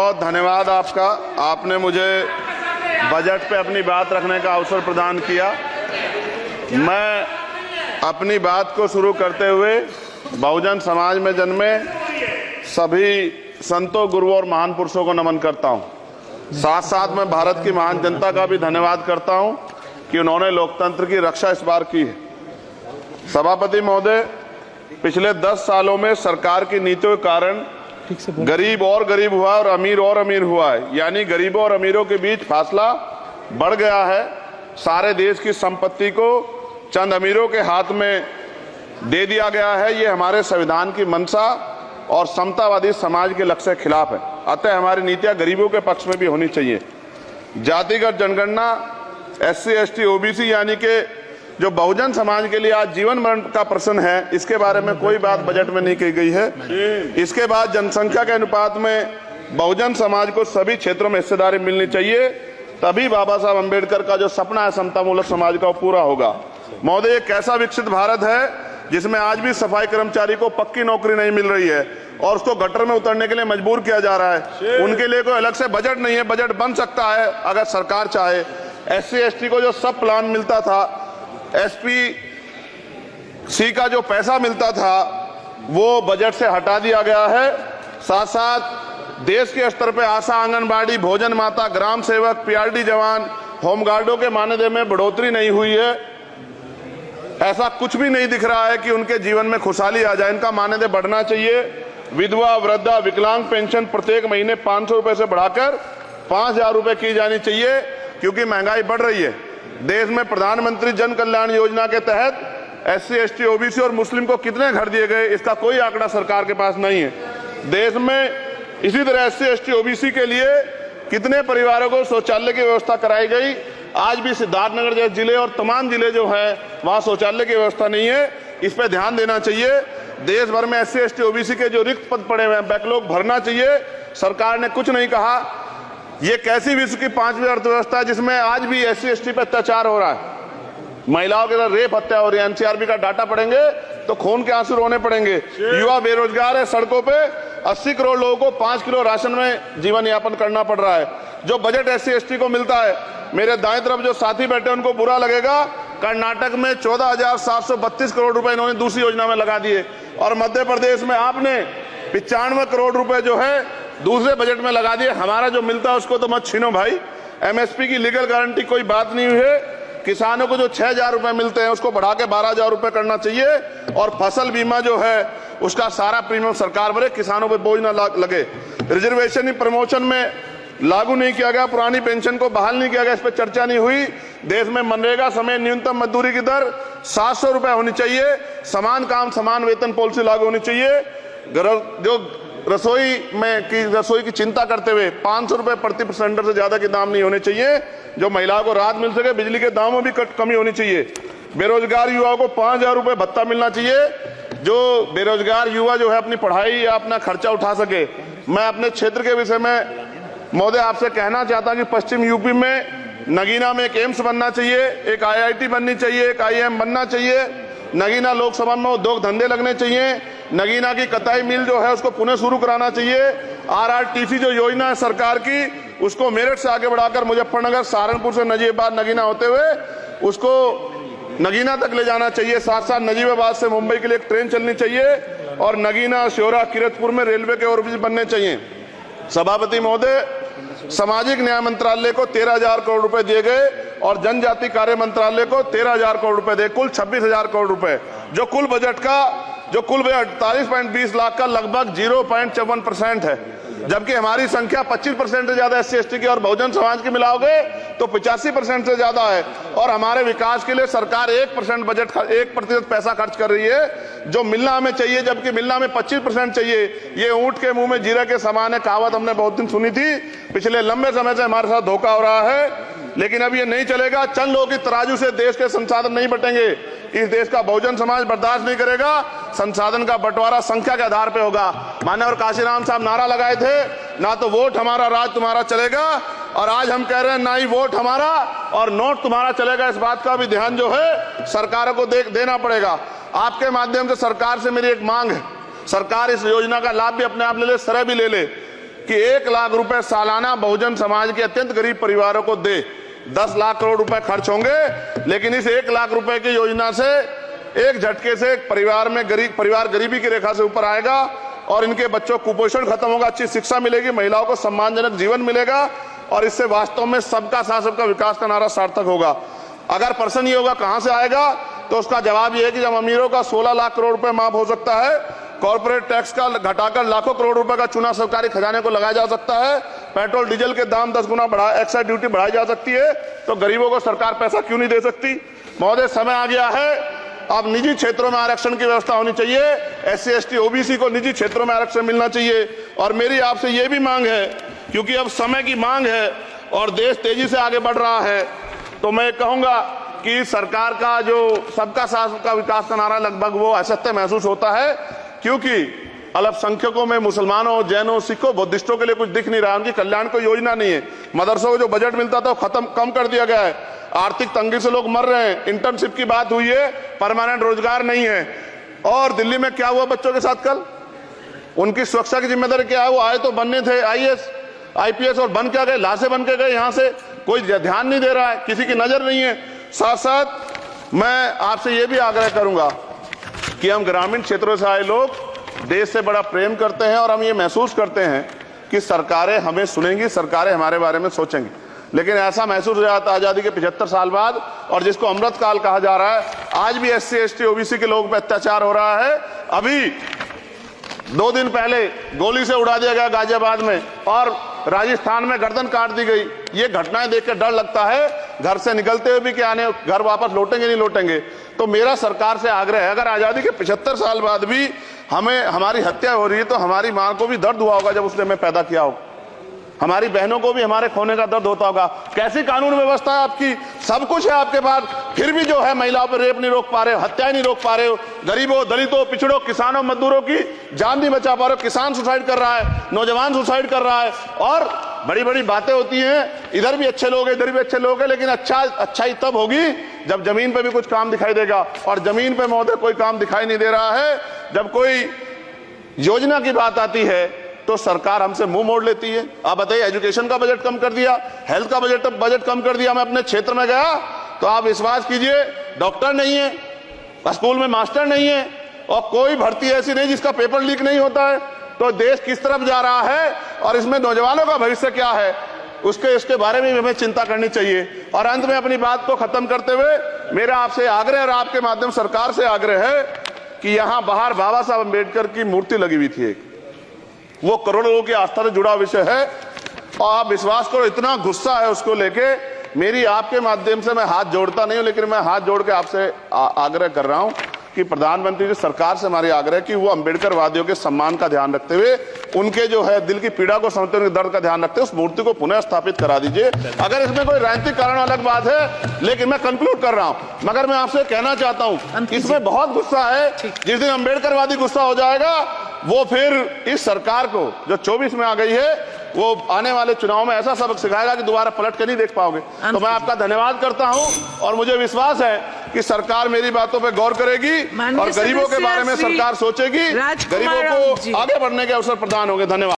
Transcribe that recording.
बहुत धन्यवाद आपका। आपने मुझे बजट पे अपनी बात रखने का अवसर प्रदान किया। मैं अपनी बात को शुरू करते हुए बहुजन समाज में जन्मे सभी संतों, गुरुओं और महान पुरुषों को नमन करता हूं। साथ साथ मैं भारत की महान जनता का भी धन्यवाद करता हूं कि उन्होंने लोकतंत्र की रक्षा इस बार की है। सभापति महोदय, पिछले 10 सालों में सरकार की नीतियों के कारण गरीब और गरीब हुआ और अमीर हुआ है, यानी गरीबों और अमीरों के बीच फासला बढ़ गया है। सारे देश की संपत्ति को चंद अमीरों के हाथ में दे दिया गया है। ये हमारे संविधान की मंशा और समतावादी समाज के लक्ष्य के खिलाफ है। अतः हमारी नीतियां गरीबों के पक्ष में भी होनी चाहिए। जातिगत जनगणना, SC, ST, OBC यानी कि जो बहुजन समाज के लिए आज जीवन मरण का प्रश्न है, इसके बारे में कोई बात बजट में नहीं की गई है। इसके बाद जनसंख्या के अनुपात में बहुजन समाज को सभी क्षेत्रों में हिस्सेदारी मिलनी चाहिए, तभी बाबा साहब अम्बेडकर का जो सपना है समतामूलक समाज का, वो पूरा होगा। महोदय, एक ऐसा विकसित भारत है जिसमें आज भी सफाई कर्मचारी को पक्की नौकरी नहीं मिल रही है और उसको गटर में उतरने के लिए मजबूर किया जा रहा है। उनके लिए कोई अलग से बजट नहीं है। बजट बन सकता है अगर सरकार चाहे। SC, ST को जो सब प्लान मिलता था, SPC का जो पैसा मिलता था, वो बजट से हटा दिया गया है। साथ साथ देश के स्तर पे आशा, आंगनबाड़ी, भोजन माता, ग्राम सेवक, PRD जवान, होमगार्डों के मानदेय में बढ़ोतरी नहीं हुई है। ऐसा कुछ भी नहीं दिख रहा है कि उनके जीवन में खुशहाली आ जाए। इनका मानदेय बढ़ना चाहिए। विधवा, वृद्धा, विकलांग पेंशन प्रत्येक महीने 500 रुपए से बढ़ाकर 5000 रुपए की जानी चाहिए, क्योंकि महंगाई बढ़ रही है। देश में प्रधानमंत्री जन कल्याण योजना के तहत SC, ST, OBC और मुस्लिम को कितने घर दिए गए, इसका कोई आंकड़ा सरकार के पास नहीं है। देश में इसी तरह SC, ST, OBC के लिए कितने परिवारों को शौचालय की व्यवस्था कराई गई। आज भी सिद्धार्थनगर जैसे जिले और तमाम जिले जो है, वहां शौचालय की व्यवस्था नहीं है। इस पे ध्यान देना चाहिए। देश भर में SC, ST, OBC के जो रिक्त पद पड़े हुए हैं, बैकलॉग भरना चाहिए। सरकार ने कुछ नहीं कहा। ये कैसी विश्व की 5वीं अर्थव्यवस्था है जिसमें आज भी SC, ST पे अत्याचार हो रहा है, महिलाओं के साथ रेप, हत्या हो रही है। NCRB का डाटा पढ़ेंगे तो खून के आंसू रोने पड़ेंगे। युवा बेरोजगार है, सड़कों पे 80 करोड़ लोगों को 5 किलो राशन में जीवन यापन करना पड़ रहा है। जो बजट SC, ST को मिलता है, मेरे दाएं तरफ जो साथी बैठे उनको बुरा लगेगा, कर्नाटक में 14,732 करोड़ रुपए इन्होंने दूसरी योजना में लगा दिए और मध्य प्रदेश में आपने 95 करोड़ रुपए जो है दूसरे बजट में लगा दिए। हमारा जो मिलता है उसको तो मत छीनो भाई। MSP की लीगल गारंटी कोई बात नहीं हुई है। किसानों को जो 6000 रुपए मिलते हैं उसको बढ़ा के 12000 रुपए करना चाहिए और फसल बीमा जो है उसका सारा प्रीमियम सरकार भरे, किसानों पे बोझ ना लगे। रिजर्वेशन प्रमोशन में लागू नहीं किया गया, पुरानी पेंशन को बहाल नहीं किया गया, इस पर चर्चा नहीं हुई। देश में मनरेगा समय न्यूनतम मजदूरी की दर 700 रुपए होनी चाहिए। समान काम समान वेतन पॉलिसी लागू होनी चाहिए। जो रसोई की चिंता करते हुए 500 रुपए प्रति सिलेंडर से ज्यादा के दाम नहीं होने चाहिए, जो महिलाओं को राहत मिल सके। बिजली के दामों में भी कमी होनी चाहिए। बेरोजगार युवाओं को 5000 रुपए भत्ता मिलना चाहिए, जो बेरोजगार युवा जो है अपनी पढ़ाई या अपना खर्चा उठा सके। मैं अपने क्षेत्र के विषय में महोदय आपसे कहना चाहता हूं कि पश्चिम यूपी में नगीना में एक एम्स बनना चाहिए, एक IIT बननी चाहिए, एक IIM बनना चाहिए। नगीना लोकसभा में उद्योग धंधे लगने चाहिए। नगीना की कताई मिल जो है उसको पुनः शुरू कराना चाहिए। RRTC जो योजना है सरकार की, उसको मेरठ से आगे बढ़ाकर मुजफ्फरनगर, सहारनपुर से नजीबाबाद, नगीना होते हुए उसको नगीना तक ले जाना चाहिए। साथ साथ नजीबाबाद से मुंबई के लिए एक ट्रेन चलनी चाहिए और नगीना, श्योरा, किरतपुर में रेलवे के ओवरब्रिज बनने चाहिए। सभापति महोदय, सामाजिक न्याय मंत्रालय को 13,000 करोड़ रुपए दिए गए और जनजाति कार्य मंत्रालय को 13,000 करोड़ रुपए दिए, कुल 26,000 करोड़ रुपए। जो कुल बजट 48.20 लाख का लगभग 0.54% है, जबकि हमारी संख्या 25% से ज्यादा SC, ST की और बहुजन समाज की मिलाओगे तो 85% से ज्यादा है। और हमारे विकास के लिए सरकार 1% पैसा खर्च कर रही है, जो मिलना हमें चाहिए, जबकि मिलना हमें 25% चाहिए। ये ऊंट के मुंह में जीरा के समान है, कहावत हमने बहुत दिन सुनी थी। पिछले लंबे समय से हमारे साथ धोखा हो रहा है, लेकिन अब ये नहीं चलेगा। चंद लोगों की तराजू से देश के संसाधन नहीं बटेंगे। इस देश का बहुजन समाज बर्दाश्त नहीं करेगा। संसाधन का बंटवारा संख्या के आधार पे होगा। माननीय काशीराम साहब नारा लगाए थे, ना तो वोट हमारा राज तुम्हारा चलेगा, और आज हम कह रहे हैं ना ही वोट हमारा और नोट तुम्हारा चलेगा। इस बात का भी ध्यान जो है सरकारों को देना पड़ेगा। आपके माध्यम से सरकार से मेरी एक मांग है, सरकार इस योजना का लाभ भी अपने आप ले ले, सरह भी ले ले, कि 1 लाख रुपए सालाना बहुजन समाज के अत्यंत गरीब परिवारों को दे। 10 लाख करोड़ रुपए खर्च होंगे, लेकिन इस 1 लाख रुपए की योजना से एक झटके से एक परिवार गरीबी की रेखा से ऊपर आएगा और इनके बच्चों को कुपोषण खत्म होगा, अच्छी शिक्षा मिलेगी, महिलाओं को सम्मानजनक जीवन मिलेगा और इससे वास्तव में सबका साथ सबका विकास का नारा सार्थक होगा। अगर प्रश्न ये होगा कहां से आएगा, तो उसका जवाब ये है कि जब अमीरों का 16 लाख करोड़ रुपए माफ हो सकता है, कॉर्पोरेट टैक्स का घटाकर लाखों करोड़ रुपए का चूना सरकारी खजाने को लगाया जा सकता है, पेट्रोल डीजल के दाम 10 गुना एक्साइज ड्यूटी बढ़ाई जा सकती है, तो गरीबों को सरकार पैसा क्यों नहीं दे सकती। महोदय, समय आ गया है, अब निजी क्षेत्रों में आरक्षण की व्यवस्था होनी चाहिए। SC ST OBC को निजी क्षेत्रों में आरक्षण मिलना चाहिए। और मेरी आपसे ये भी मांग है, क्योंकि अब समय की मांग है और देश तेजी से आगे बढ़ रहा है, तो मैं कहूंगा कि सरकार का जो सबका साथ सबका विकास का नारा लगभग वो असत्य महसूस होता है, क्योंकि अल्पसंख्यकों में मुसलमानों, जैनों, सिखों, बुद्धिस्टों के लिए कुछ दिख नहीं रहा, उनकी कल्याण कोई योजना नहीं है। मदरसों को जो बजट मिलता था वो कम कर दिया गया है, आर्थिक तंगी से लोग मर रहे हैं, इंटर्नशिप की बात हुई है, परमानेंट रोजगार नहीं है। और दिल्ली में क्या हुआ बच्चों के साथ कल, उनकी सुरक्षा की जिम्मेदारी क्या है? वो आए तो बनने थे IAS IPS और बन क्या गए, लाशें बन के गए, यहां से कोई ध्यान नहीं दे रहा है, किसी की नजर नहीं है। साथ साथ मैं आपसे ये भी आग्रह करूंगा कि हम ग्रामीण क्षेत्रों से आए लोग देश से बड़ा प्रेम करते हैं और हम ये महसूस करते हैं कि सरकारें हमें सुनेंगी, सरकारें हमारे बारे में सोचेंगी, लेकिन ऐसा महसूस हो जाता है आजादी के 75 साल बाद, और जिसको अमृतकाल कहा जा रहा है, आज भी SC ST OBC के लोगों पर अत्याचार हो रहा है। अभी 2 दिन पहले गोली से उड़ा दिया गया गाजियाबाद में और राजस्थान में गर्दन काट दी गई। ये घटनाएं देखकर डर लगता है, घर से निकलते हुए भी कि आने घर वापस लौटेंगे नहीं लौटेंगे। तो मेरा सरकार से आग्रह है, अगर आजादी के 75 साल बाद भी हमारी हत्या हो रही है, तो हमारी मां को भी दर्द हुआ होगा जब उसने हमें पैदा किया हो, हमारी बहनों को भी हमारे खोने का दर्द होता होगा। कैसी कानून व्यवस्था है आपकी, सब कुछ है आपके पास, फिर भी जो है महिलाओं पर रेप नहीं रोक पा रहे हो, हत्याएं नहीं रोक पा रहे हो, गरीबों, दलितों, पिछड़ों, किसानों, मजदूरों की जान नहीं बचा पा रहे हो। किसान सुसाइड कर रहा है, नौजवान सुसाइड कर रहा है, और बड़ी बड़ी बातें होती हैं, इधर भी अच्छे लोग हैं, इधर भी अच्छे लोग हैं, लेकिन अच्छाई तब होगी जब जमीन पे भी कुछ काम दिखाई देगा। और जमीन पे महोदय कोई काम दिखाई नहीं दे रहा है। जब कोई योजना की बात आती है तो सरकार हमसे मुंह मोड़ लेती है। आप बताइए, एजुकेशन का बजट कम कर दिया, हेल्थ का बजट कम कर दिया। मैं अपने क्षेत्र में गया तो आप विश्वास कीजिए, डॉक्टर नहीं है, स्कूल में मास्टर नहीं है, और कोई भर्ती ऐसी नहीं जिसका पेपर लीक नहीं होता है। तो देश किस तरफ जा रहा है और इसमें नौजवानों का भविष्य क्या है, इसके बारे में हमें चिंता करनी चाहिए। और अंत में अपनी बात को खत्म करते हुए मेरा आपसे आग्रह और आपके माध्यम सरकार से आग्रह है कि यहां बाहर बाबा साहब अम्बेडकर की मूर्ति लगी हुई थी, एक वो करोड़ों लोगों की आस्था से जुड़ा विषय है, और आप विश्वास करो इतना गुस्सा है उसको लेके, मेरी आपके माध्यम से मैं हाथ जोड़ता नहीं हूं, लेकिन मैं हाथ जोड़ के आपसे आग्रह कर रहा हूं कि प्रधानमंत्री जी, सरकार से हमारी आग्रह कि वो अम्बेडकर वादियों के सम्मान का ध्यान रखते हुए, उनके जो है दिल की पीड़ा को समझते हुए, उनके दर्द का ध्यान रखते हुए उस मूर्ति को पुनः स्थापित करा दीजिए। अगर इसमें कोई राजनीतिक कारण अलग बात है, लेकिन मैं कंक्लूड कर रहा हूं, मगर मैं आपसे कहना चाहता हूं इसमें बहुत गुस्सा है। जिस दिन अम्बेडकरवादी गुस्सा हो जाएगा, वो फिर इस सरकार को जो 24 में आ गई है, वो आने वाले चुनाव में ऐसा सबक सिखाएगा कि दोबारा पलट के नहीं देख पाओगे। तो मैं आपका धन्यवाद करता हूं और मुझे विश्वास है कि सरकार मेरी बातों पे गौर करेगी और गरीबों के बारे में सरकार सोचेगी, गरीबों को आगे बढ़ने के अवसर प्रदान होंगे। धन्यवाद।